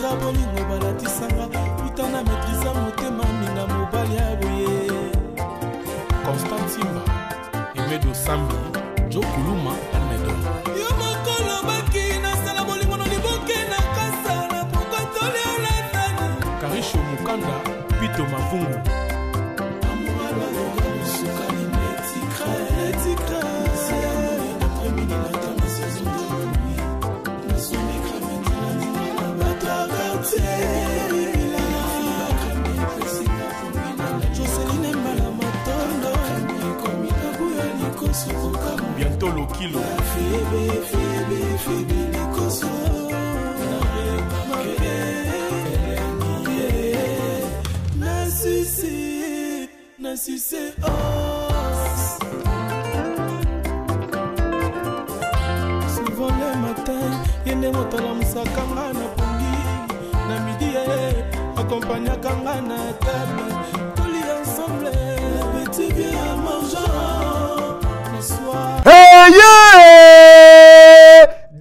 sentira bolingo balatisanga putana maîtrisa motema minga mobali aboye Constant Simba Emedo Sambi Jo Kuluma Almedo yo mokolo baki na sala bolingo no liboke na kasala poko tole olatani Karisho Mukanda Pito Mavungu Amouala Loga Sukali Netikra c'est amour d'après-midi la dans la saison de nuit na son écran maintenant la batarate Joseline Mbala Matondo bientôt le kilo Fébé Nikoso na sucé os souvent le matin yende motala musakanga na pongi na midi accompagnakanga na table toli ensemble petit vieux à mangeant le soir hey yeah!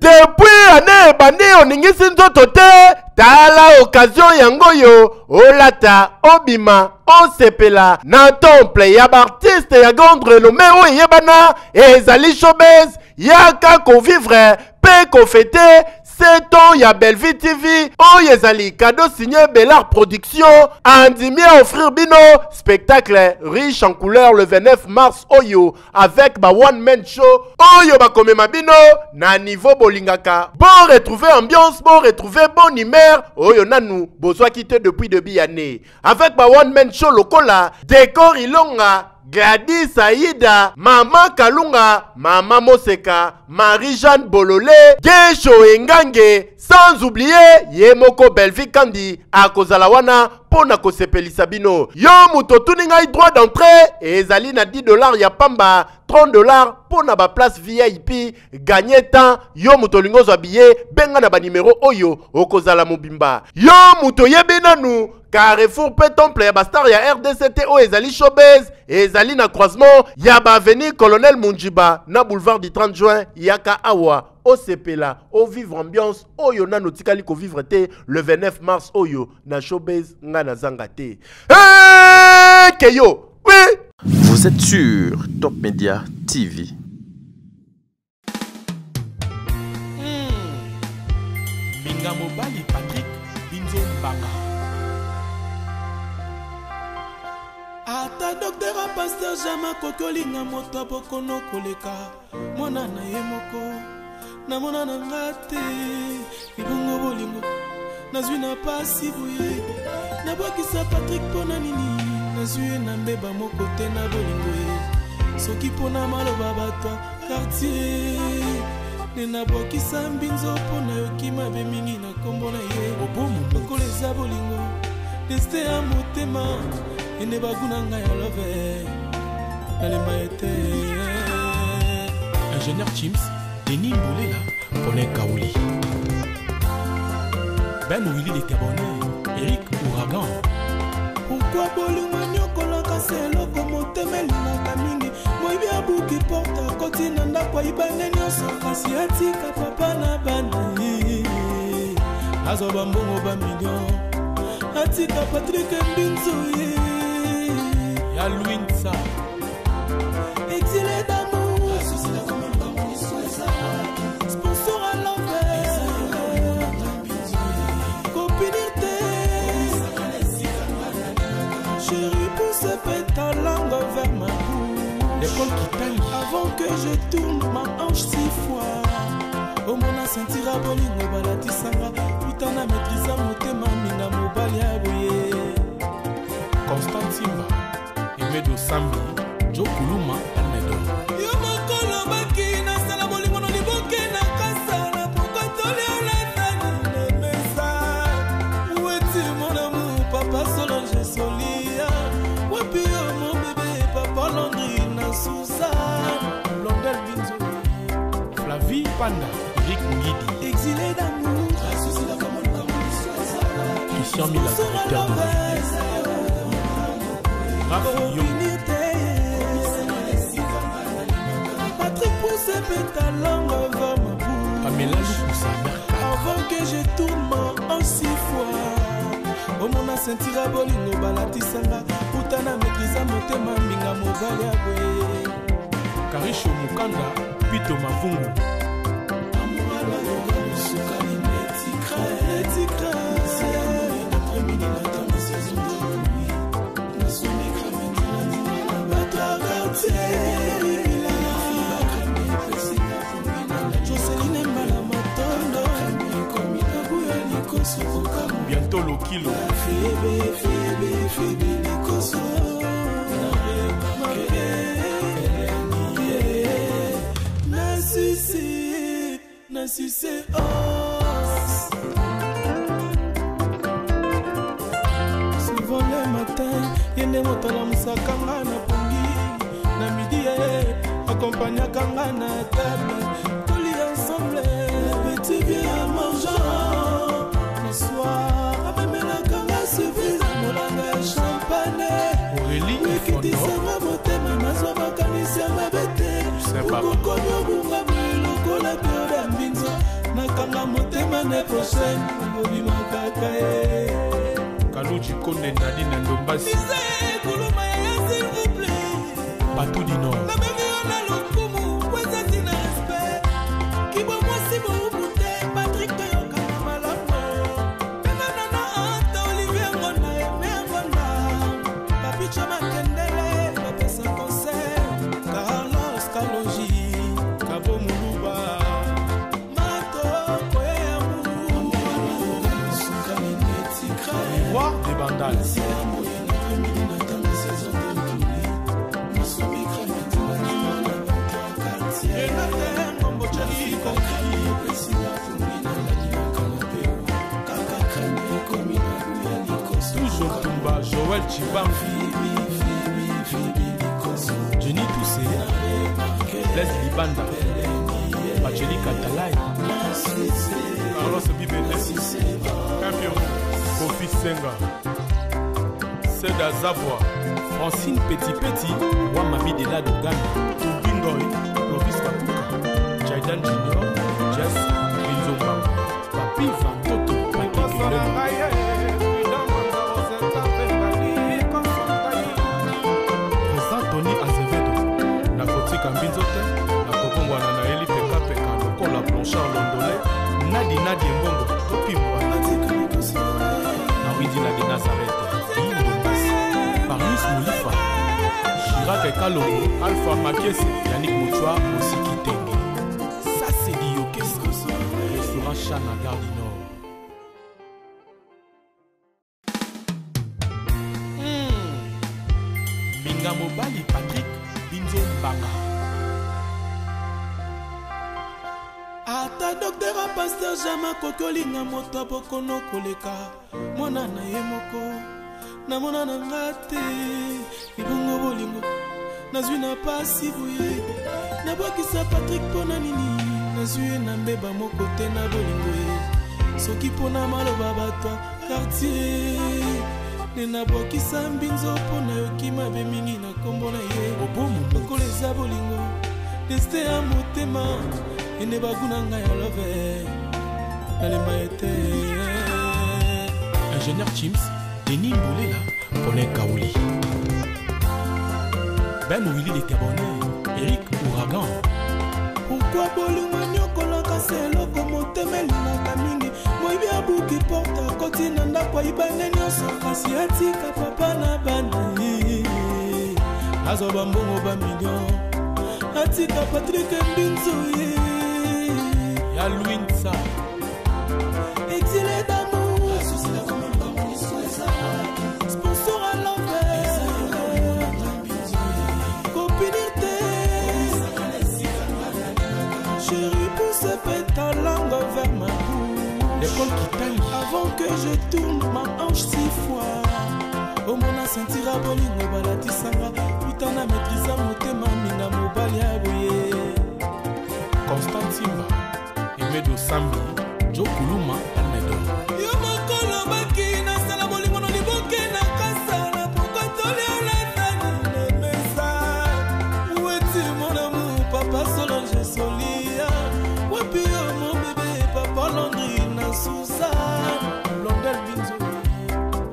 Depuis année bandi oningisi nzoto te tala occasion yango yo olata obima osepela na temple ya artiste ya grande renommée oyo yebana ezali showbiz yaka ko vivre pe ko fêter 7 ans ya Belleville TV oyo ezali cadeau signé Bellard Production andimi à offrir bino spectacle riche en couleurs le 29 mars oyo avec ba one man show oyo ba komema bino na niveau bolingaka bon retrouver ambiance bon retrouver bonne humeur oyo nanu bozwa quitté depuis début année avec ba one man show lokola décor ilonga Gladys Aïda, Mama Kalunga, Mama Moseka, Marie-Jeanne Bololé, Gesho Engange, sans oublier Yemoko Belleville Kandi, Akozalawana, Pona Kosepelisa bino. Yo muto tuninga droit d'entrée, et ezali na $10 ya pamba, $30 pona ba place VIP, gagner temps, yo muto lingo zo billet, benga na ba numéro oyo, okozala mobimba. Yo muto yebinanu, Carrefour pe temple ya bastar ya RDCT o ezali showbiz ezali na croisement ya ba avenue Colonel Munjiba na boulevard du 30 juin yaka awa o sepela o vivre ambiance oyo na notikali ko vivre te le 29 mars oyo na showbiz nga na zanga te keyo oui vous êtes sur Top Media TV. Minga Mobali Patrick Binzo Mbaka ata docteur a pasteur Jama kokolinga moto bokono koleka mona na ye moko na mona na ngate ibongo bolingo nazwi na pasi boye na bokisa Patrick pona nini nazwi na mbeba moko te na bolingo ye soki pona maloba bato quartier ne na bokisa mbinzo pona yokima be mingi na kombo na ye obomu lokoleza bolingo destin ya motema ene baguna ya love nalemba ete ingénieur Chims Denis Mbolela Paulin Kaouli Ben Willy Letebonne Eric Ouragan pourquoi bolingo nyokolaka seloko motema elingaka mingi moyibi abuki porte koti na ndako ayibane nyonso kasi atika papa na bana azoba mbongo ba million atika Patrick Mbinzo ya Louinsa exilé d'amour sponsor à l'envers copinité chérie pousse ta langue vers ma bouche l'école qui tangue avant que je tourne ma hanche 6 fois au mona sentira bolingo balatisanga putana maîtrisa motema minga mobali aboye Constant Simba Emedo Sambi Jo Kuluma Almedo yo mokolo baki na sala bolingo no liboke na kasala poko tole olatani mesa weti mon amour papa Solange Solia wapi yo mon bébé papa Landry na Sousa Londel Binzo Flavie Panda Eric Ngidi exilé d'amour Christian Mila directeur de Patrick pousse ta langue vers ma bouche avant que je tourne en 6 fois sentira bolingo balatisanga utana mekiza motema minga mobali ya boye Karisho Mukanda Pito Mavungu Amouala yoga musukani netikra C'est amour l'après-midi matin de saison de nuit Nous sommes écrasés la batra quartier Joseline Mbala Matondo Bientôt le kilo Febe Likoso Nassissé os souvent le matin yende motala musakanga na pongi na midi accompagnakanga na table toli ensemble petit bien à mangeant le soir amemelakanga suffisa molanga champagne Aurélie ekitisanga motema nazwa makanisi ya mabete okokomi obunga lokola bioda mbinzo nakanga motema ne prochaine obimakaka ye Kaluji Konde Nadine Ndombasi kuluma ya s'il vous plaît Batou du Nord nabengi yo na lokumu wezati na respect kibo mwasi moubute Patrick toyokana malamu penganana anta Olivier Ngonda eme Ngonda papicha makendele bapesa concert Carlos Kaloji Kabo Muluba Mato Koyamu Sukani netikra Roi des Bandales Toujours Tumba, Joël Chibang Jenny Toussé Les Libanda Bacheli Katalai Carlos Bibele Campion Kofi Senga Seda Zavoie Francine Petit Wamabi de la Dogana Tubingoy Clovis Kapuka Jaidan Junior Jess Binzomba Papi Vantoto Président Tony Azevedo Nakotika Mbinzote Nakokongwana na Eli Peka Peka Lokola Blanchard Londolé Nadi Mbongo Topimwa Nawidi Nadi Nazareth Parmis Moulifa Chirac et Kalongo Alpha Makiesi Yannick Mouchoua Osiki Tenge Ça c'est dit Yokesko Restaurant Chana Gare du Nord Minga Mobali Patrick Binzo Mbanga ata docteur a pasteur jama kokolinga moto abokono koleka mwana na ye moko namona na nga te ibongo bolingo nazwi na pasi boye nabwakisa Patrick mpona nini nazwi ye na mbeba moko te na bolingo ye soki mpona maloba bato quartier nde nabwakisa mbinzo mpona yoki mabe mingi na kombo na ye lokola eza bolingo deste ya motema ene baguna ngai ya love nalemba ete Ingénieur Chims Denis Mbolela Paulin Kaouli Ben Willy de Cabonnet Eric Ouragan pourquoi bolingo nyokolaka se eloko motema elingaka mingi moyibi abuki porte akoti na ndako ayibane nyonso kasi atika papa na bana azoba mbongo bamillion atika Patrick Mbinzo ye Ya Louinsa exilé d'amour sponsor à l'envers copinité chérie pousse fait ta langue vers ma bouche l'école qui taille avant que je tourne ma hanche 6 fois omona sentira bolingo balatisanga utana maîtrisa motema minga mobali ya boye Constant Simba Emedo Sambi Joe Kuluma Almedo yo mokolo baki nasala bolingo no liboke na kasala pokotoli olandani na mesa weti mon amour papa Solange Solia wapi yo mon bébé papa Landry na Susa Blondel Binzo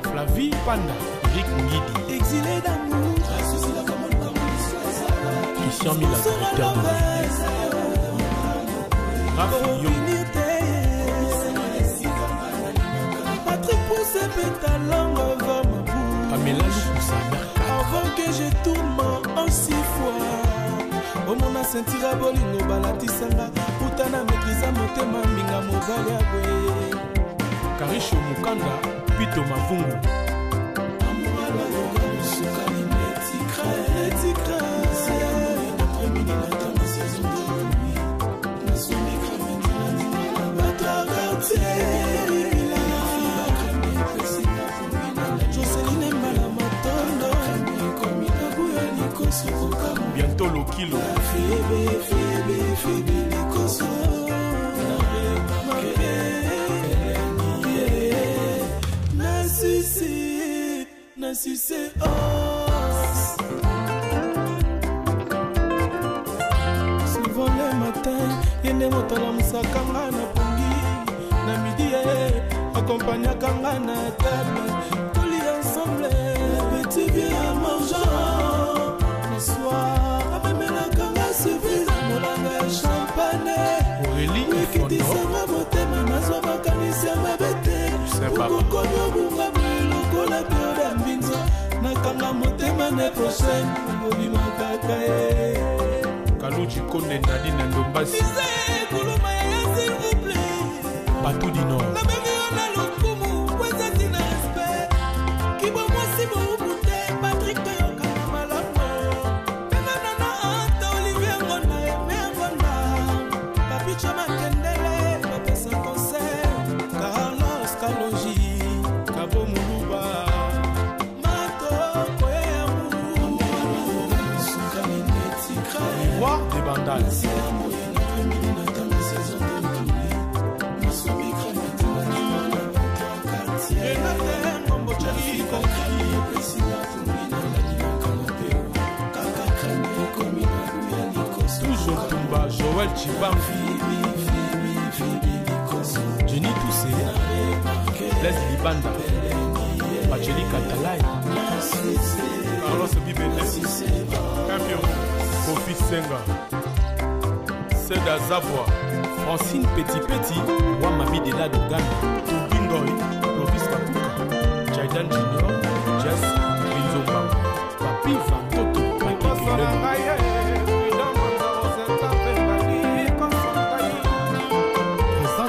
Flavie Panda, Eric Ngidi, exilé d'amour, Christian Mila, directeur de Patrick Pousse Pétalangue vers ma bouche. Pamela Lukusa, avant que je tourne en 6 fois. Au mon asentira bolingo balatisanga utana mekiza motema minga mobali abwe. Karisho Mukanda, Pito Mavungu. Amouala yoga musukani netikra. C'est amour une après-midi matin ma saison de nuit. Na somme cramé la batra quartier. Joseline Malamatondo bientôt le kilo Nassissé souvent le matin yende motala musakanga na pongi na midi accompagna kanga na table toli ensemble petit bien à mangeant le soir amemela kanga surprise molanga champagne Aurélie ekitisanga motema nazwa makanisi ya mabete okokomi obunga lokola bioda mbinzo nakanga motema ne prochaine obimakaka Kaluji Kone Nadi Nandombasi kuluma ya s'il vous plaît Batou du Nord Patrick Toyoka Malamu Penana Anta Olivier Ngona Eme Ngona Papi Chama Kendele Bapesa concert Carlos Kaloji Kabo Muluba Mato Koyamu Sukani Netikra Roi des Bandales toujours Tumba, Joël Chibam, Jenny Toussé, Leslie Banda, Bacheli Katalai, Carlos Bibele, Campion, Kofi Senga, Seda Zavoie, Francine Petit Petit, Wamami de la Dogana, Tubingoy, Clovis Kapuka, Jaidan Junior, Jess, Rizomba, Papi Vantoto, Papi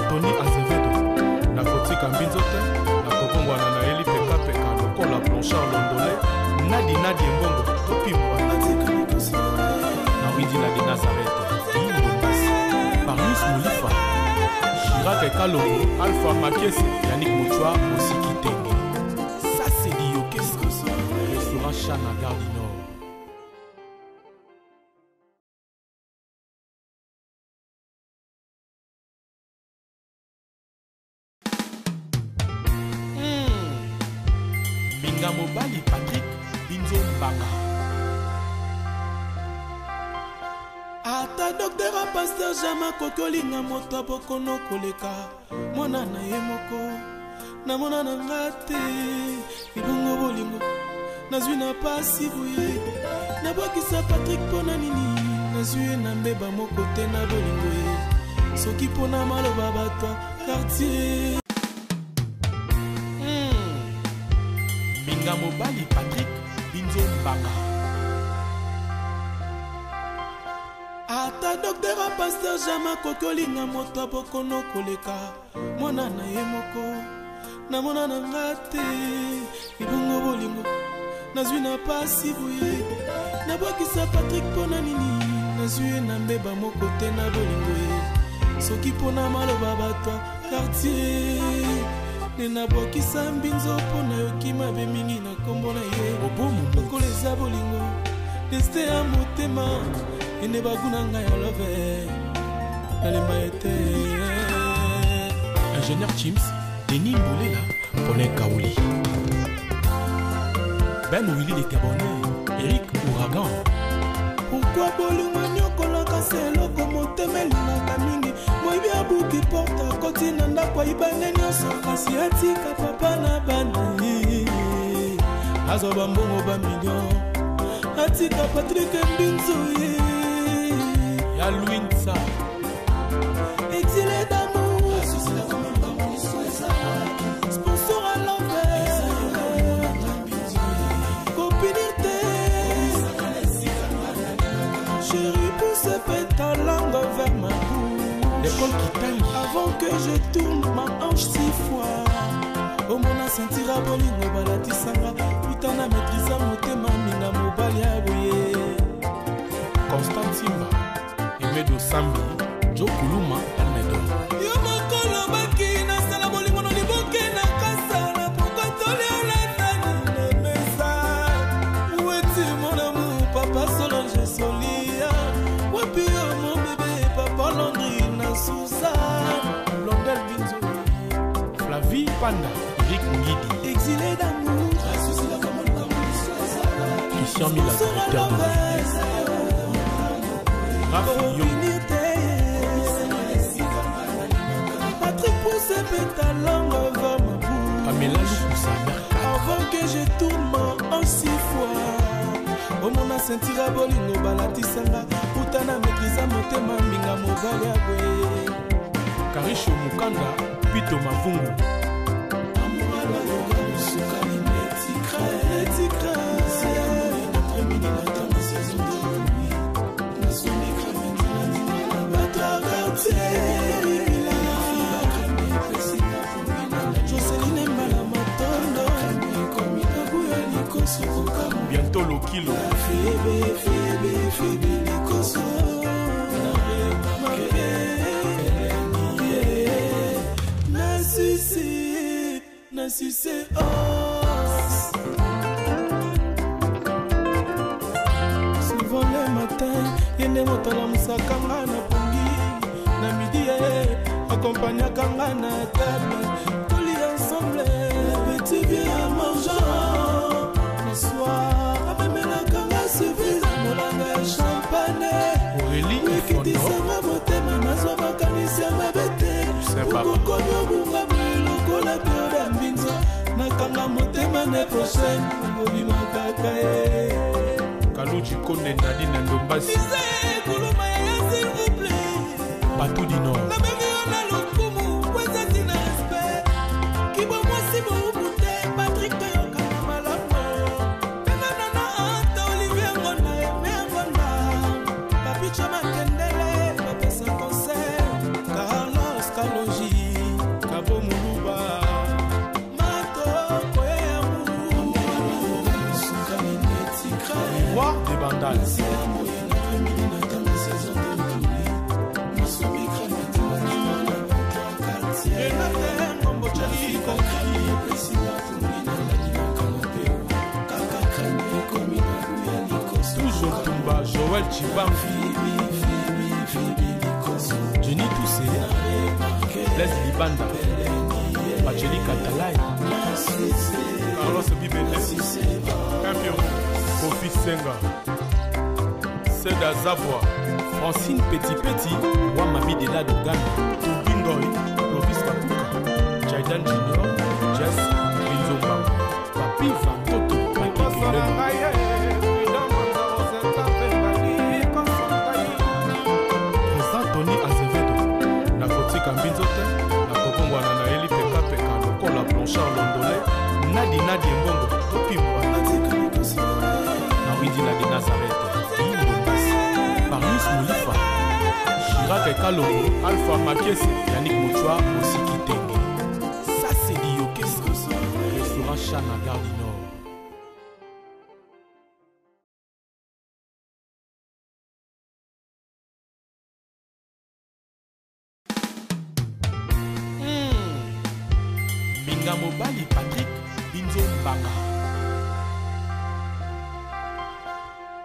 Tony Azevedo, Nakotika Mbinzote, Nakokongwana na Eli Peka Peka, Lokola Blanchard Londolé, Nadi Mbongo, Topi Mwana, Nawidi Nadi Nazareth, Parnus Moulifa, Chirac et Kalongo, Alpha Makiese, Yannick Mouchoua, Osiki Tenge. Ça c'est dit Yokesko, restaurant Chana Gare du Nord. Mobali Patrick Binzo Mbanga ata docteur a pasteur Jama kokolinga moto abokono koleka mwana na ye moko na mona na ngate ibongo bolingo nazwi na pasi boye nabokisa Patrick pona nini nazwi na mbeba moko te na bolingo ye soki pona maloba bato quartier Mobali Patrick Binzo Mbanga ata docteur a pasteur Jama kokolinga moto abokono koleka mwana na ye moko na mona na ngate ibongo bolingo nazwi na pasi boye nabokisa Patrick pona nini nazwi na mbeba moko te na bolingo ye soki pona maloba bato quartier nabokisa mbinzo pona yoki mabe mingi na kombo na ye lokola eza bolingo destin ya motema ene baguna ngai ya love nalemba ete ingénieur Chims Denis Mbolela Paulin Kaouli Ben Willy de Gabonais Eric Ouragan. Pourquoi bolingo nyokolaka seloko motema elingaka mingi moyibi abuki porta koti na ndako ayibane nyonso kasi atika papa na bana nazwa bambongo ba million atika Patrick Mbinzo ya Louinsa exilé d'amour sponsor à l'envers copinité chérie pousse ta langue vers ma bouche l'école qui taille avant que je tourne ma hanche 6 fois omona sentira bolingo balatisanga putana maîtrisa motema minga mobali ya boye Constant Simba Emedo Sambi Jo Kuluma Almedo yo mokolo baki nasala bolingo no liboke na kasala pokotoli olatani na mesa weti mon amour papa Solange Solia wapi yo mon bébé papa Landry na Sousa Blondel Binzo Flavie Panda Eric Ngidi exilé d'amour Christian Mila directeur de Rafi Yo Patrick pousse ta langue vers ma bouche Pamela Lukusa avant que je tourne en 6 fois omona sentira bolingo balatisanga putana maîtrisa motema minga mobali ya boye Karisho Mukanda Pito Mavungu Joseline Mbala Matondo Bientôt le kilo Febe Likoso Nassissé os souvent le matin yende motala musakanga na pongi na midi accompagnakanga na table toli ensemble petit bien mangeant le soir amemelakanga service molanga champagne Aurélie ekitisanga motema nazwa makanisi ya mabe te okokomi obunga lokola pioda mbinzo nakanga motema ne prochaine obimakaka ye Kaluji Konde Nadine Ndombasi kuluma ya s'il vous plaît Patou du Nord nabengi yo na lokumu kwezati na respect kibwa mwasi boubute Patrick toyokana malamu enganana ata Olivier Ngonda eme Ngonda papicha makendele bapesa concert Carlos Kaloji Kabo Muluba matoko Roi des Bandales Toujours Tumba Joël Chibamfi Jenny Toussé Les Libanda Pacheli Katalai Carlos Bibele Campion Kofi Senga Seda Zavoie Francine Petit Wamami de la Dogana Tubingoy Lovis Kapuka Jaidan Junior Jess Binzomba Papi Vantoto Papi Président Tony Azevedo Nakotika Mbinzote Nakokongwana na Eli Peka Peka Lokola Blanchard Londolais Nadi Mbongo Topimwa Nawidina de Nazareth Paris Moulifa Chirac Kalongo Alpha Makiese Yannick Moutchoua Osiki Tenge. Ça c'est dit Yokes Restaurant Chana Gare du Nord. Minga Mobali Patrick Binzo Mbanga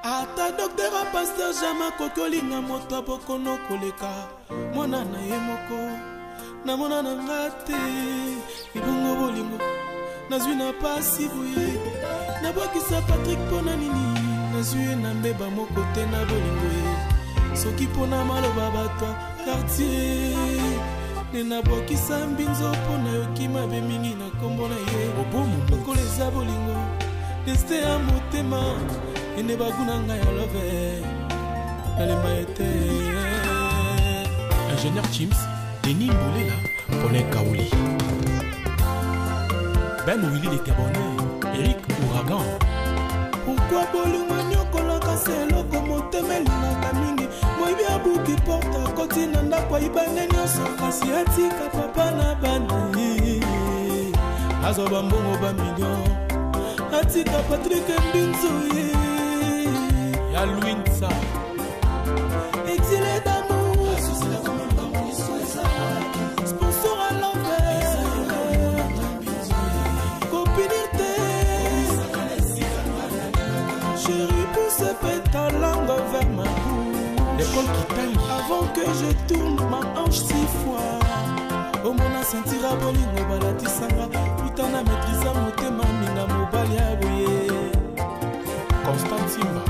ata docteur a pasteur jama kokolinga moto bokono koleka mwana na ye moko na mona na ngate ibongo bolingo nazwi na pasi boye na bokisa Patrick pona nini nazwi na mbeba moko te na bolingo ye soki pona maloba bato quartier nena bokisa Mbinzo pona yoki mabe mingi na kombo na ye obomu lokola eza bolingo destin ya motema ene baguna ngai ya love nalemba ete. Ingénieur Chims, Denis Mboulela, Paulin Kaouli, Ben Willy de Gabonais, Eric Ouragan. Pourquoi bolingo nyokolaka seloko motema elingaka mingi moyibi abuki porte akoti na ndako ayibane nyonso kasi atika papa na bana azwa bambongo bamillion atika Patrick Mbinzo ya Louinsa exilé d'amour sponsor à l'envers copinité chérie pousse ta langue vers ma bouche l'école qui taille avant que je tourne ma hanche 6 fois au mona sentira bolingo balatisanga putana maîtrisa motema minga mobali ya boye Constant Simba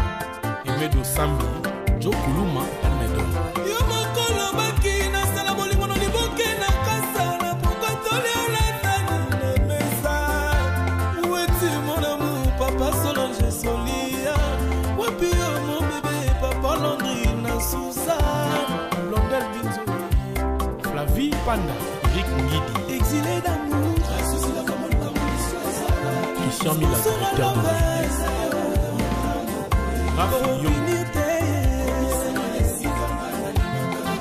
Emedo Sambi Joe Kuluma Almedo yo mokolo baki nasala bolingo no liboke na kasala pokotoli olatani na mesa weti mon amour papa Solange Solia wapi yo mon bébé papa Landry na Sousa Blondel Binzo Flavie Panda Eric Ngidi exilé d'amour Christian Mila directeur de Rafi Yo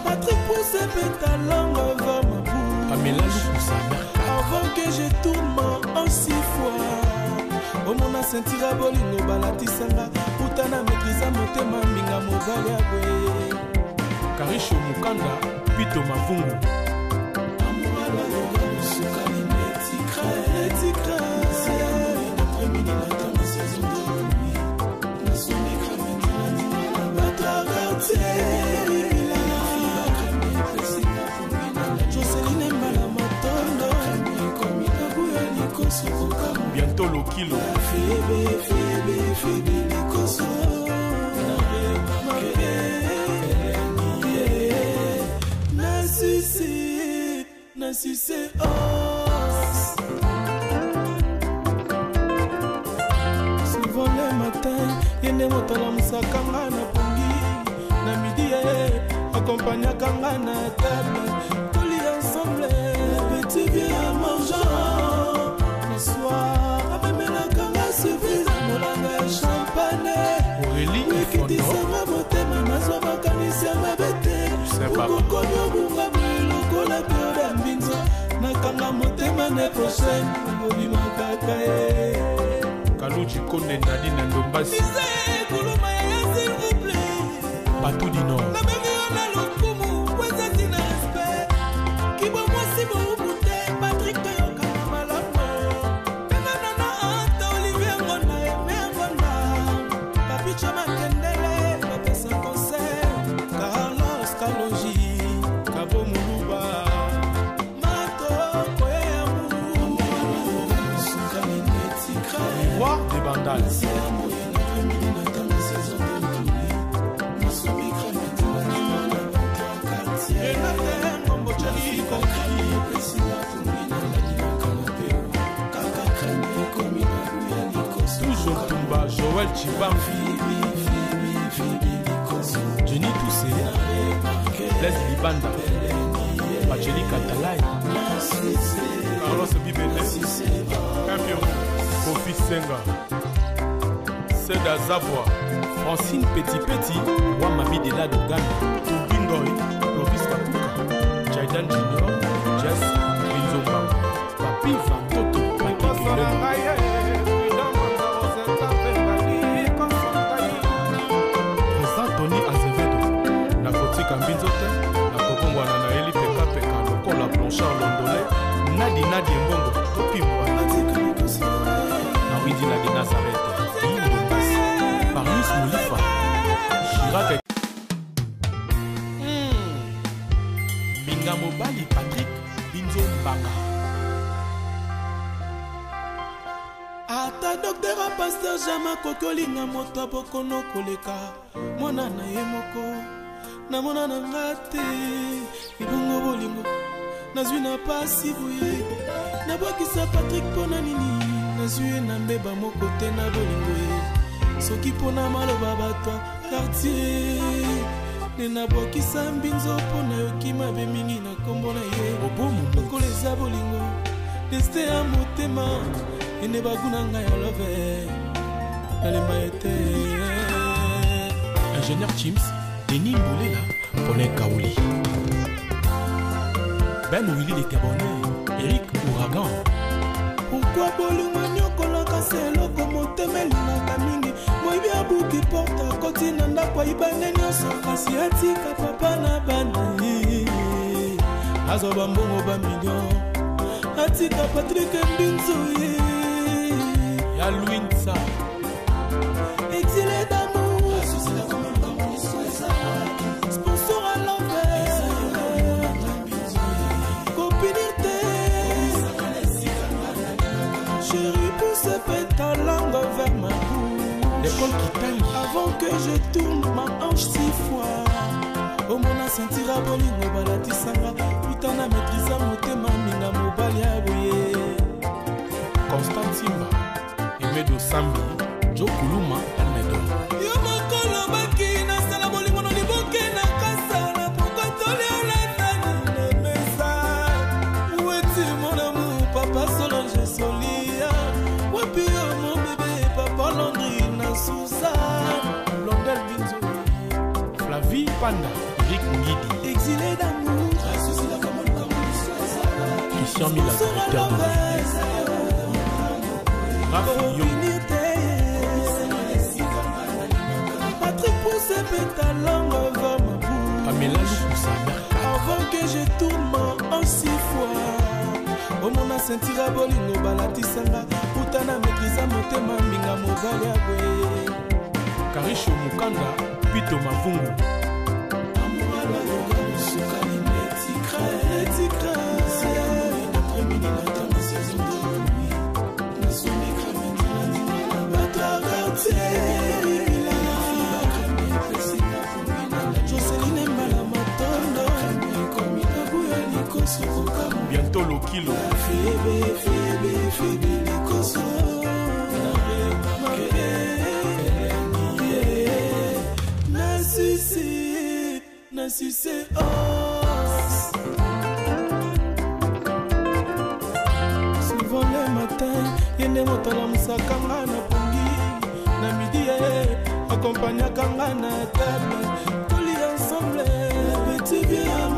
Patrick pousse ta langue vers ma bouche Pamela Lukusa avant que je tourne en 6 fois au mona sentira bolingo balatisanga putana maîtrisa motema minga mobali ya boye Karisho Mukanda Pito Mavungu bientôt le kilo Nassissé souvent le matin yende motala musakanga na pongi na midi accompagnakanga na table toli ensemble petit bien mangeant le soir amemelakanga surprise molanga ya champagne Aurélie ekitisanga motema nazwa makanisi ya mabe te okokomi obunga lokola peo ya mbinzo nakanga motema ne prochaine obimakaka ye Kaluji Konde Nadine Ndombasi kuluma ya s'il vous plaît Patou du Nord nabengi yo na lokumu kwezati na respect kibwa mwasi boubute Patrick toyokana malamu enganana ata Olivier Ngonda eme Ngonda papicho makendele bapesa concert Carlos Kaloji Kabo Muluba matoko Roi des Bandales toujours Tumba Joël Chibamfi Jenny Toussé Les Libanda Pacheli Katalai Carlos Bibele Campion Kofi Senga Seda Zavoie Francine Petit Petit Wamami de la Dogane Tubingoy Lovis Kapuka Jaidan Junior Jess Binzomba Papi Vantoto Papi Kelemo Président Tony Azevedo Nakotika Mbinzote Nakokongwana na Eli Peka Peka Lokola Blanchard Londolais Nadi Mbongo Topimwa Nawidina de Nazareth Paris Moulifa Chirac Minga Mobali Patrick Binzo Mbanga ata docteur a pasteur jama kokolinga moto abokono koleka mwana na ye moko na mona na ngate ibongo bolingo nazwi na pasi boye nabwakisa Patrick pona nini nazwi na mbeba moko te na bolingo ye soki mpona maloba bato quartier nde nabwakisa mbinzo mpo nayoki mabe mingi na nkombo na ye lokola eza bolingo destin ya motema ende baguna ngai ya love nalemba ete ingénieur Chims Denis Mbolela Paulin Kaouli Ben Willy les Gabonais Eric Ouragan. Pourquoi bolingo nyokolaka se eloko motema elingaka mingi moyibi abuki porta koti na ndako ayibane nyonso kasi atika papa na bana azoba mbongo bamillion atika Patrick Mbinzo ya Louinsa exilé d'amour sponsor à l'envers copinité chérie pousse ta langue vers ma bouche l'école qui taille avant que je tourne ma hanche 6 fois au mona sentira bolingo balatisanga putana maîtrisa motema minga mobali ya boye Constant Simba Emedo Sambi Joe Kuluma Almedo yo mokolo baki nasala bolingo no liboke na kasala pokotoli olandani na mesa weti mon amour papa Solange Solia wapi yo mon bébé papa Landry na Sousa Londel Binzo Flavie Panda Eric Ngidi exilé d'amour Christian Mila directeur de Raph Yo Patrick pousse ta langue vers ma bouche Pamela Lukusa avant que je tourne en 6 fois au mona sentira bolingo balatisanga putana maîtrisa motema minga mobali ya boye Karisho Mukanda Pito Mavungu Joseline Mbala Matondo bientôt le kilo Nassissé os souvent le matin yende motala musakanga na pongi na midi accompagnaka nga na table toli ensemble petit bien